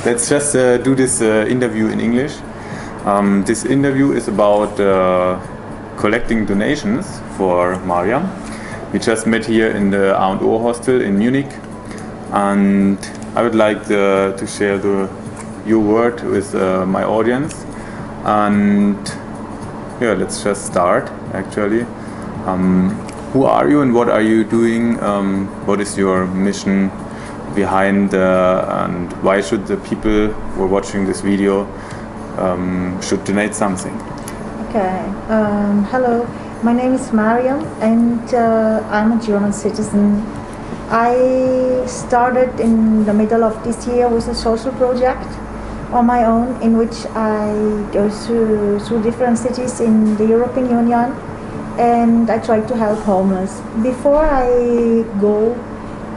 let's just do this interview in English. This interview is about collecting donations for Maryam. We just met here in the A&O Hostel in Munich, and I would like to share your word with my audience. And yeah, let's just start actually. Who are you and what are you doing? What is your mission behind and why should the people who are watching this video should donate something? Okay, hello, my name is Maryam and I'm a German citizen. I started in the middle of this year with a social project on my own in which I go through different cities in the European Union and I try to help homeless. Before I go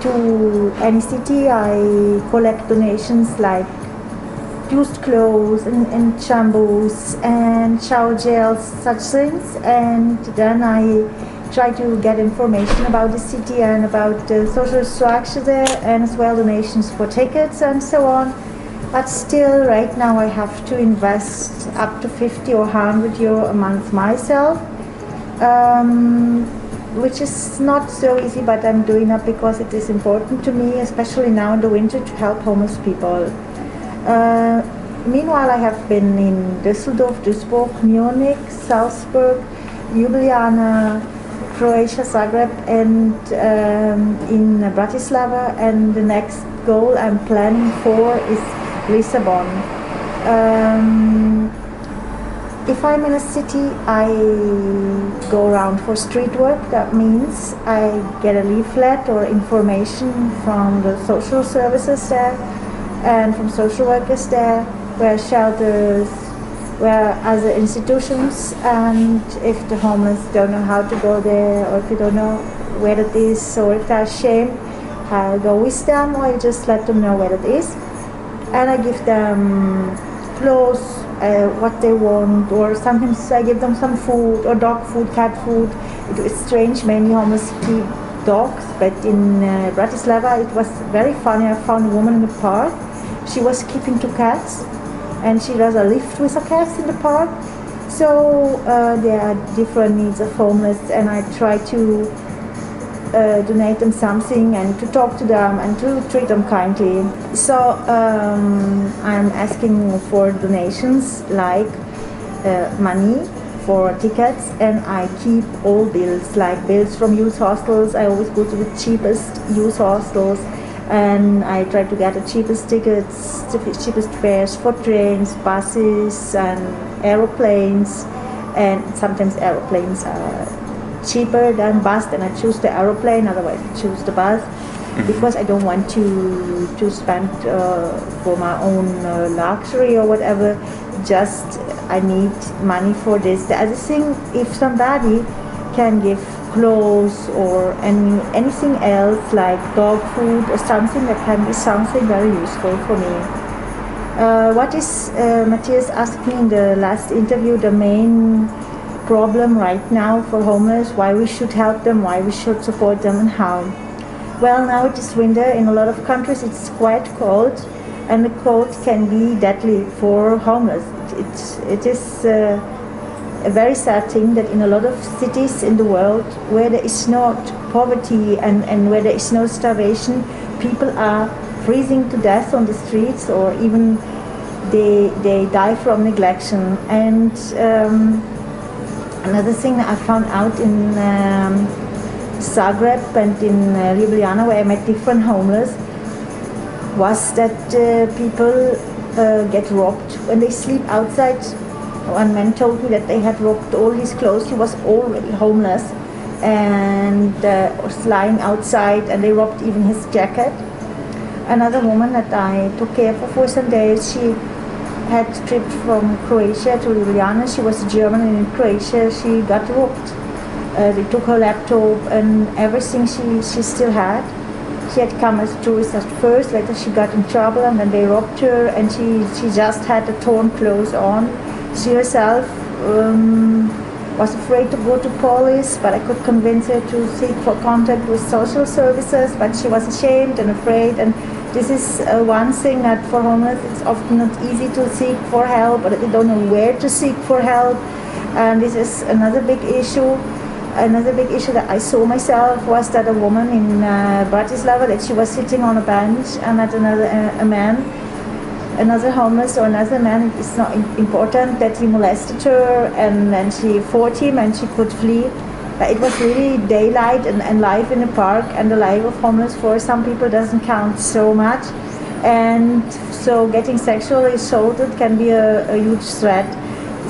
to any city, I collect donations like used clothes and shampoos and shower gels, such things, and then I try to get information about the city and about the social structure there, and as well donations for tickets and so on. But still, right now I have to invest up to 50 or 100 euro a month myself, which is not so easy, but I'm doing that because it is important to me, especially now in the winter, to help homeless people. Meanwhile, I have been in Düsseldorf, Duisburg, Munich, Salzburg, Ljubljana, Croatia, Zagreb, and in Bratislava, and the next goal I'm planning for is Lisbon. If I'm in a city, I go around for street work. That means I get a leaflet or information from the social services there and from social workers there, where shelters, where other institutions, and if the homeless don't know how to go there or if they don't know where it is or if they're ashamed, I'll go with them or I just let them know where it is. And I give them clothes, what they want, or sometimes I give them some food or dog food, cat food. It was strange, mainly homeless keep dogs, but in Bratislava it was very funny. I found a woman in the park. She was keeping 2 cats and she does a lift with the cats in the park. So there are different needs of homeless and I try to donate them something and to talk to them and to treat them kindly. So I'm asking for donations like money for tickets, and I keep all bills, like bills from youth hostels. I always go to the cheapest youth hostels and I try to get the cheapest tickets, the cheapest fares for trains, buses and aeroplanes, and sometimes aeroplanes are cheaper than bus, then I choose the aeroplane, otherwise I choose the bus, because I don't want to spend for my own luxury or whatever. Just I need money for this. The other thing, if somebody can give clothes or anything else like dog food or something, that can be something very useful for me. What is Matthias asked me in the last interview, the main problem right now for homeless, why we should help them, why we should support them and how. Well, now it is winter. In a lot of countries it's quite cold and the cold can be deadly for homeless. It is a very sad thing that in a lot of cities in the world where there is not poverty and where there is no starvation, people are freezing to death on the streets, or even they die from neglection. And another thing I found out in Zagreb and in Ljubljana, where I met different homeless, was that people get robbed when they sleep outside. One man told me that they had robbed all his clothes. He was already homeless and was lying outside, and they robbed even his jacket. Another woman that I took care for some days, she had tripped from Croatia to Ljubljana. She was German, and in Croatia she got robbed. They took her laptop and everything she still had. She had come as a tourist at first, later she got in trouble and then they robbed her, and she just had the torn clothes on. She herself was afraid to go to police, but I could convince her to seek for contact with social services, but she was ashamed and afraid, and This is one thing that for homeless it's often not easy to seek for help, or they don't know where to seek for help. And this is another big issue. Another big issue that I saw myself was that a woman in Bratislava, that she was sitting on a bench, and that another homeless or another man, it's not important, that he molested her, and then she fought him and she could flee. It was really daylight and life in the park, and the life of homeless for some people doesn't count so much. And so getting sexually assaulted can be a huge threat.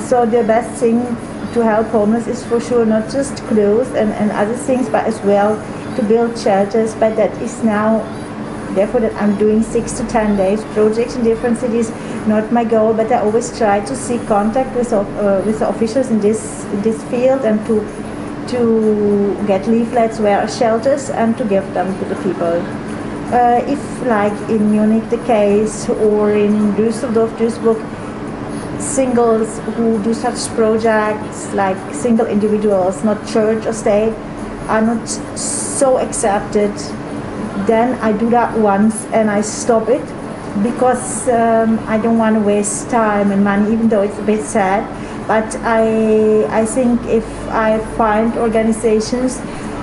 So the best thing to help homeless is for sure not just clothes and other things, but as well to build shelters. But that is now, therefore, that I'm doing 6 to 10 days projects in different cities, not my goal, but I always try to seek contact with the officials in this field, and to get leaflets where are shelters and to give them to the people. If, like in Munich the case, or in Duisburg, singles who do such projects, like single individuals, not church or state, are not so accepted, then I do that once and I stop it, because I don't want to waste time and money, even though it's a bit sad. But I think if I find organizations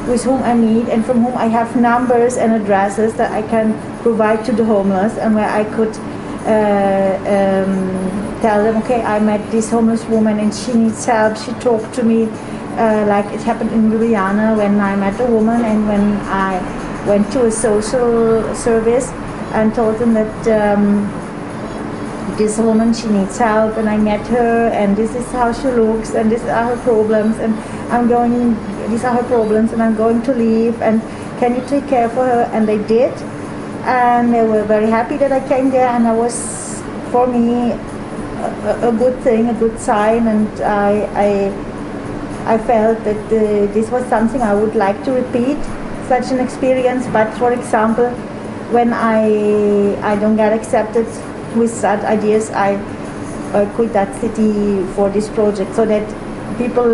with whom I meet and from whom I have numbers and addresses that I can provide to the homeless, and where I could tell them, okay, I met this homeless woman and she needs help, she talked to me, like it happened in Ljubljana when I met a woman, and when I went to a social service and told them that this woman, she needs help, and I met her, and this is how she looks, and these are her problems, and these are her problems, and I'm going to leave, and can you take care for her? And they did, and they were very happy that I came there, and that was for me a good thing, a good sign, and I felt that this was something I would like to repeat, such an experience. But for example, when I don't get accepted with such ideas, I quit that city for this project, so that people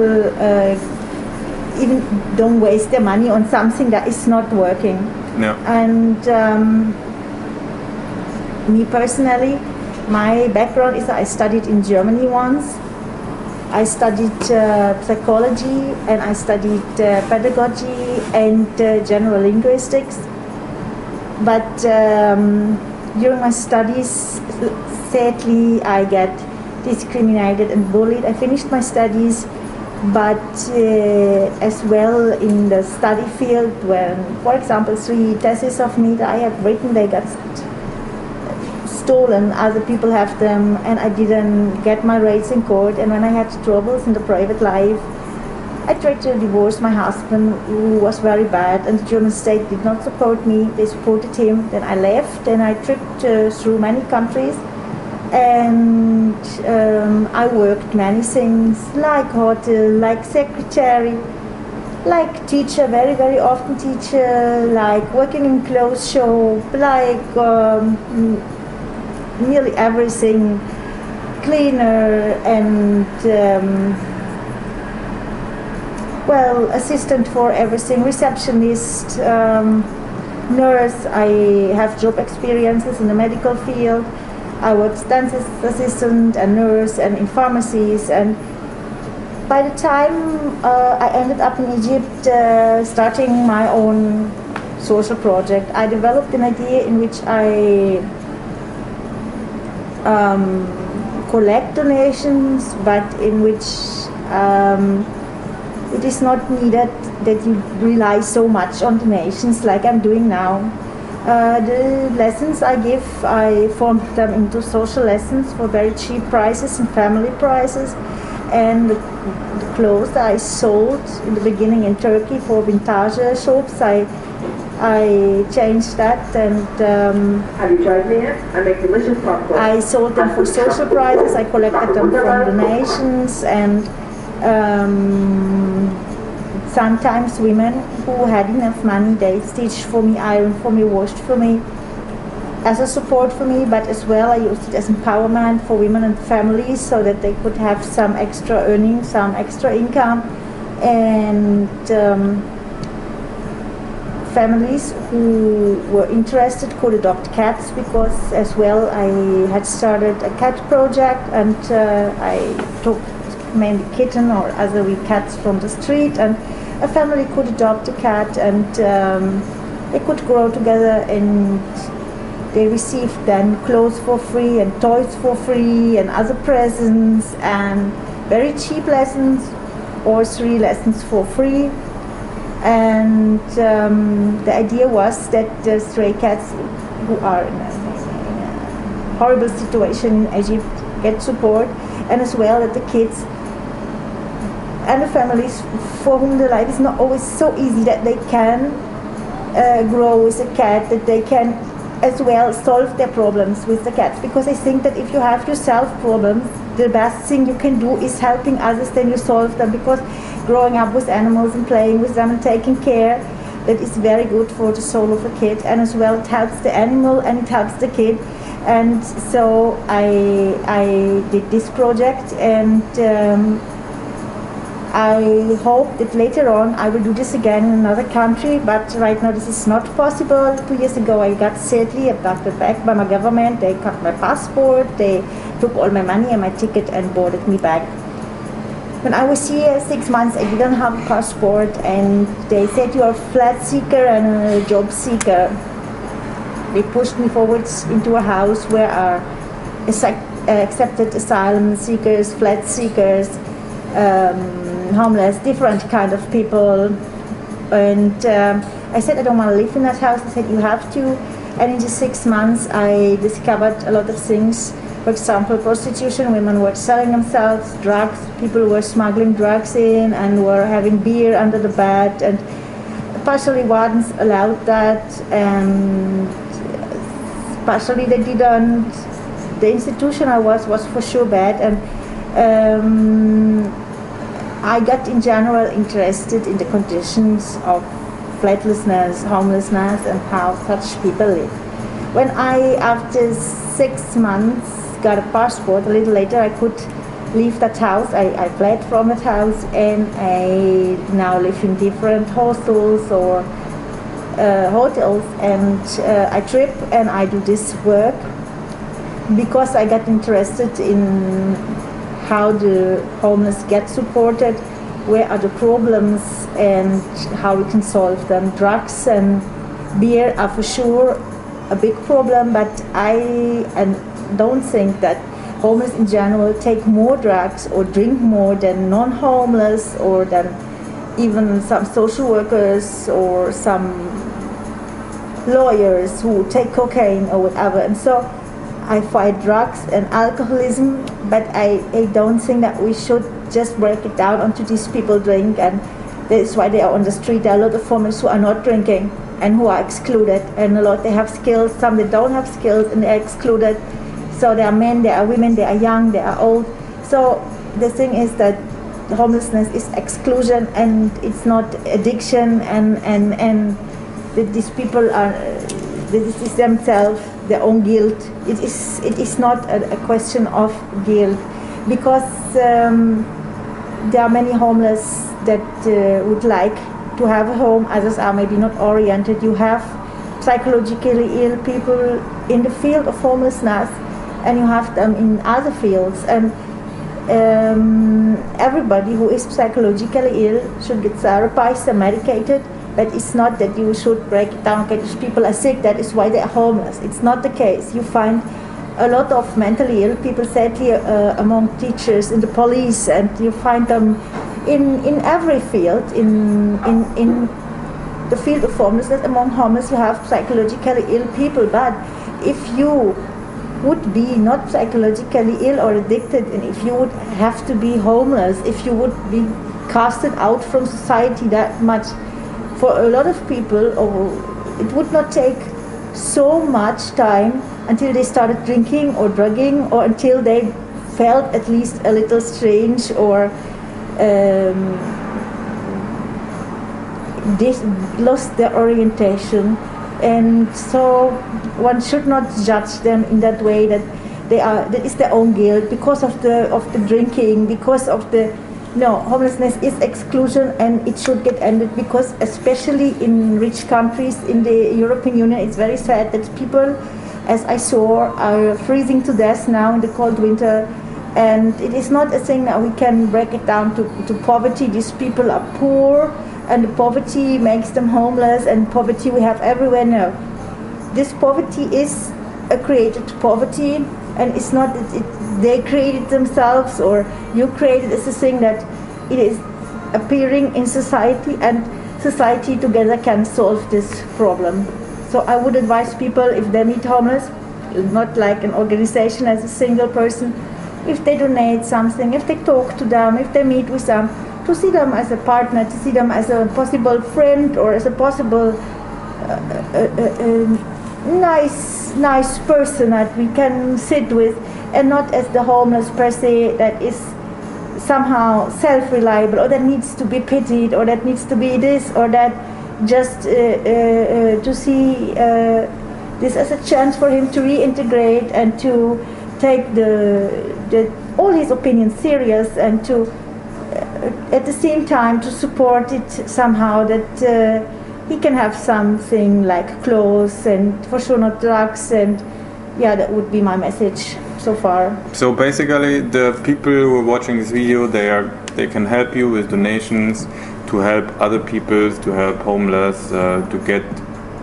even don't waste their money on something that is not working. Yeah. And me personally, my background is I studied in Germany once. I studied psychology, and I studied pedagogy and general linguistics. But during my studies, sadly, I get discriminated and bullied. I finished my studies, but as well in the study field, when, for example, 3 theses of me that I have written, they got stolen, other people have them, and I didn't get my rights in court. And when I had troubles in the private life, I tried to divorce my husband, who was very bad, and the German state did not support me. They supported him. Then I left, and I tripped through many countries, and I worked many things, like hotel, like secretary, like teacher, very, very often teacher, like working in clothes shop, like nearly everything, cleaner, and well, assistant for everything, receptionist, nurse. I have job experiences in the medical field. I worked dentist assistant and nurse and in pharmacies. And by the time I ended up in Egypt starting my own social project, I developed an idea in which I collect donations, but in which it is not needed that you rely so much on donations like I'm doing now. The lessons I give, I formed them into social lessons for very cheap prices and family prices. And the clothes that I sold in the beginning in Turkey for vintage shops, I changed that, and have you tried me yet? I make delicious popcorn. I sold them for social prices. I collected them from donations, and sometimes women who had enough money, they stitched for me, ironed for me, washed for me, as a support for me. But as well, I used it as empowerment for women and families, so that they could have some extra earnings, some extra income. And families who were interested could adopt cats, because as well I had started a cat project, and I took mainly kitten or other wee cats from the street, and a family could adopt a cat, and they could grow together, and they received then clothes for free and toys for free and other presents and very cheap lessons or 3 lessons for free. And the idea was that the stray cats who are in a horrible situation in Egypt get support, and as well that the kids and the families for whom the life is not always so easy, that they can grow with a cat, that they can as well solve their problems with the cats. Because I think that if you have yourself problems, the best thing you can do is helping others, then you solve them, because growing up with animals and playing with them and taking care, that is very good for the soul of a kid, and as well it helps the animal and it helps the kid. And so I did this project, and I hope that later on I will do this again in another country, but right now this is not possible. 2 years ago I got sadly abducted back by my government. They cut my passport, they took all my money and my ticket and boarded me back. When I was here 6 months, I didn't have a passport, and they said you are a flat seeker and a job seeker. They pushed me forwards into a house where are accepted asylum seekers, flat seekers, homeless, different kind of people. And I said I don't want to live in that house. They said you have to. And in the 6 months I discovered a lot of things. For example, prostitution, women were selling themselves, drugs, people were smuggling drugs in and were having beer under the bed, and partially wardens allowed that, and partially they didn't. The institution I was for sure bad, and I got in general interested in the conditions of flatlessness, homelessness, and how such people live. When I, after 6 months, got a passport, a little later I could leave that house. I fled from that house, and I now live in different hostels or hotels, and I trip and I do this work because I got interested in how the homeless get supported, where are the problems and how we can solve them. Drugs and beer are for sure a big problem, but I don't think that homeless in general take more drugs or drink more than non-homeless, or than even some social workers or some lawyers who take cocaine or whatever. And so I fight drugs and alcoholism, but I don't think that we should just break it down onto these people drink, and that's why they are on the street. There are a lot of homeless who are not drinking and who are excluded, and a lot they have skills, some they don't have skills and they're excluded. So there are men, there are women, they are young, they are old. So the thing is that homelessness is exclusion, and it's not addiction, and that these people are, this is themselves, their own guilt. It is not a question of guilt, because there are many homeless that would like to have a home, others are maybe not oriented. You have psychologically ill people in the field of homelessness, and you have them in other fields, and everybody who is psychologically ill should get therapized and medicated. But it's not that you should break it down, okay, these people are sick, that is why they are homeless. It's not the case. You find a lot of mentally ill people, sadly, among teachers, in the police, and you find them in every field. In the field of homelessness, among homeless, you have psychologically ill people. But if you would be not psychologically ill or addicted, and if you would have to be homeless, if you would be casted out from society that much, for a lot of people, it would not take so much time until they started drinking or drugging, or until they felt at least a little strange, or lost their orientation. And so one should not judge them in that way, that that is their own guilt because of the drinking, because of the No, homelessness is exclusion and it should get ended, because especially in rich countries in the European Union, it's very sad that people, as I saw, are freezing to death now in the cold winter. And it is not a thing that we can break it down to poverty. These people are poor and the poverty makes them homeless, and poverty we have everywhere now. This poverty is a created poverty, and it's not they created themselves or you created. It's a thing that it is appearing in society, and society together can solve this problem. So I would advise people, if they meet homeless, not like an organization as a single person, if they donate something, if they talk to them, if they meet with them, to see them as a partner, to see them as a possible friend or as a possible nice person that we can sit with, and not as the homeless per se that is somehow self-reliable, or that needs to be pitied, or that needs to be this or that, just to see this as a chance for him to reintegrate and to take all his opinions serious, and to at the same time to support it somehow, that he can have something like clothes and for sure not drugs. And yeah, that would be my message so far. So basically, the people who are watching this video, they can help you with donations to help other people, to help homeless, to get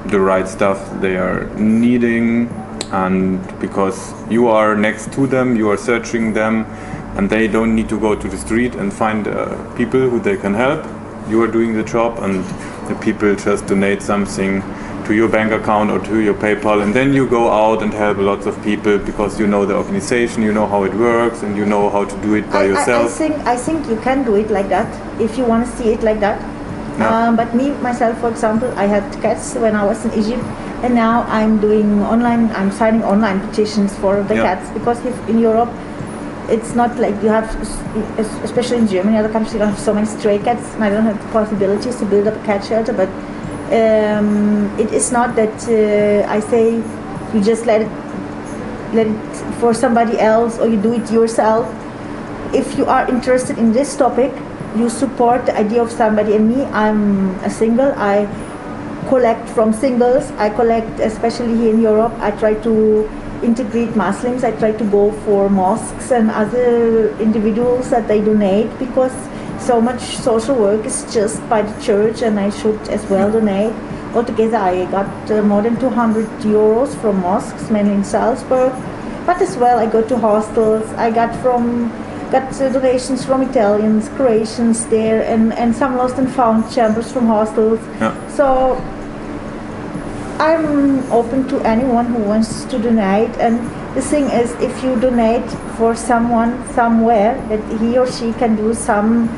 the right stuff they are needing. And because you are next to them, you are searching them, and they don't need to go to the street and find people who they can help. You are doing the job, and the people just donate something to your bank account or to your PayPal, and then you go out and help lots of people because you know the organization, you know how it works, and you know how to do it by yourself. I think you can do it like that if you want to see it like that. Yeah. But me, myself, for example, I had cats when I was in Egypt, and now I'm signing online petitions for the cats, because if in Europe, it's not like you have, especially in Germany, other countries, you don't have so many stray cats, and I don't have the possibilities to build up a cat shelter. But it is not that I say you just let it for somebody else, or you do it yourself. If you are interested in this topic, you support the idea of somebody. And me, I'm a single. I collect from singles. I collect, especially here in Europe. I try to integrate Muslims. I try to go for mosques and other individuals that they donate, because so much social work is just by the church, and I should as well donate. Altogether, I got more than 200 euros from mosques, mainly in Salzburg. But as well, I go to hostels. I got donations from Italians, Croatians there, and some lost and found chambers from hostels. Yeah. So I'm open to anyone who wants to donate. And the thing is, if you donate for someone somewhere, that he or she can do some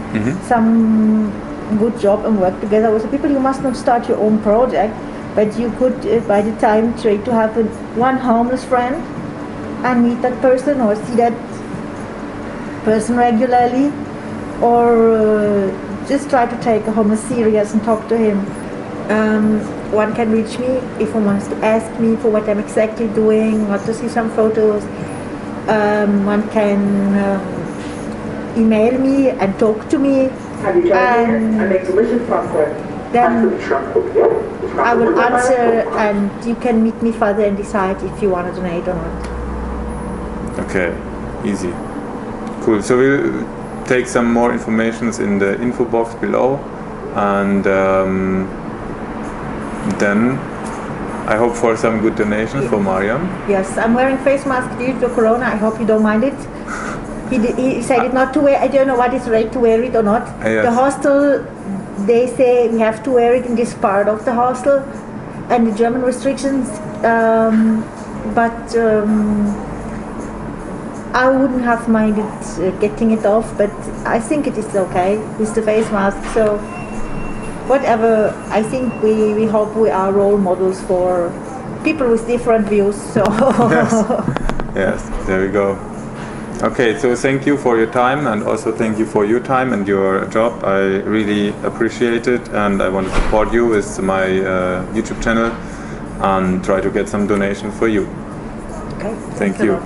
good job and work together with the people. You must not start your own project, but you could by the time try to have one homeless friend and meet that person, or see that person regularly, or just try to take a homeless serious and talk to him. One can reach me if one wants to ask me for what I'm exactly doing, want to see some photos. One can email me and talk to me, and I make delicious popcorn. then I will answer, and you can meet me further and decide if you want to donate or not. Okay, easy. Cool. So we'll take some more informations in the info box below, and then I hope for some good donations for Maryam. Yes, I'm wearing face mask due to Corona. I hope you don't mind it. He decided not to wear. I don't know what is right to wear it or not. Yes. The hostel, they say we have to wear it in this part of the hostel, and the German restrictions. But I wouldn't have minded getting it off. But I think it is okay with the face mask. So whatever, I think we hope we are role models for people with different views. So Yes, there we go. Okay, so thank you for your time, and also thank you for your time and your job. I really appreciate it, and I want to support you with my YouTube channel and try to get some donation for you. Okay. Thank you.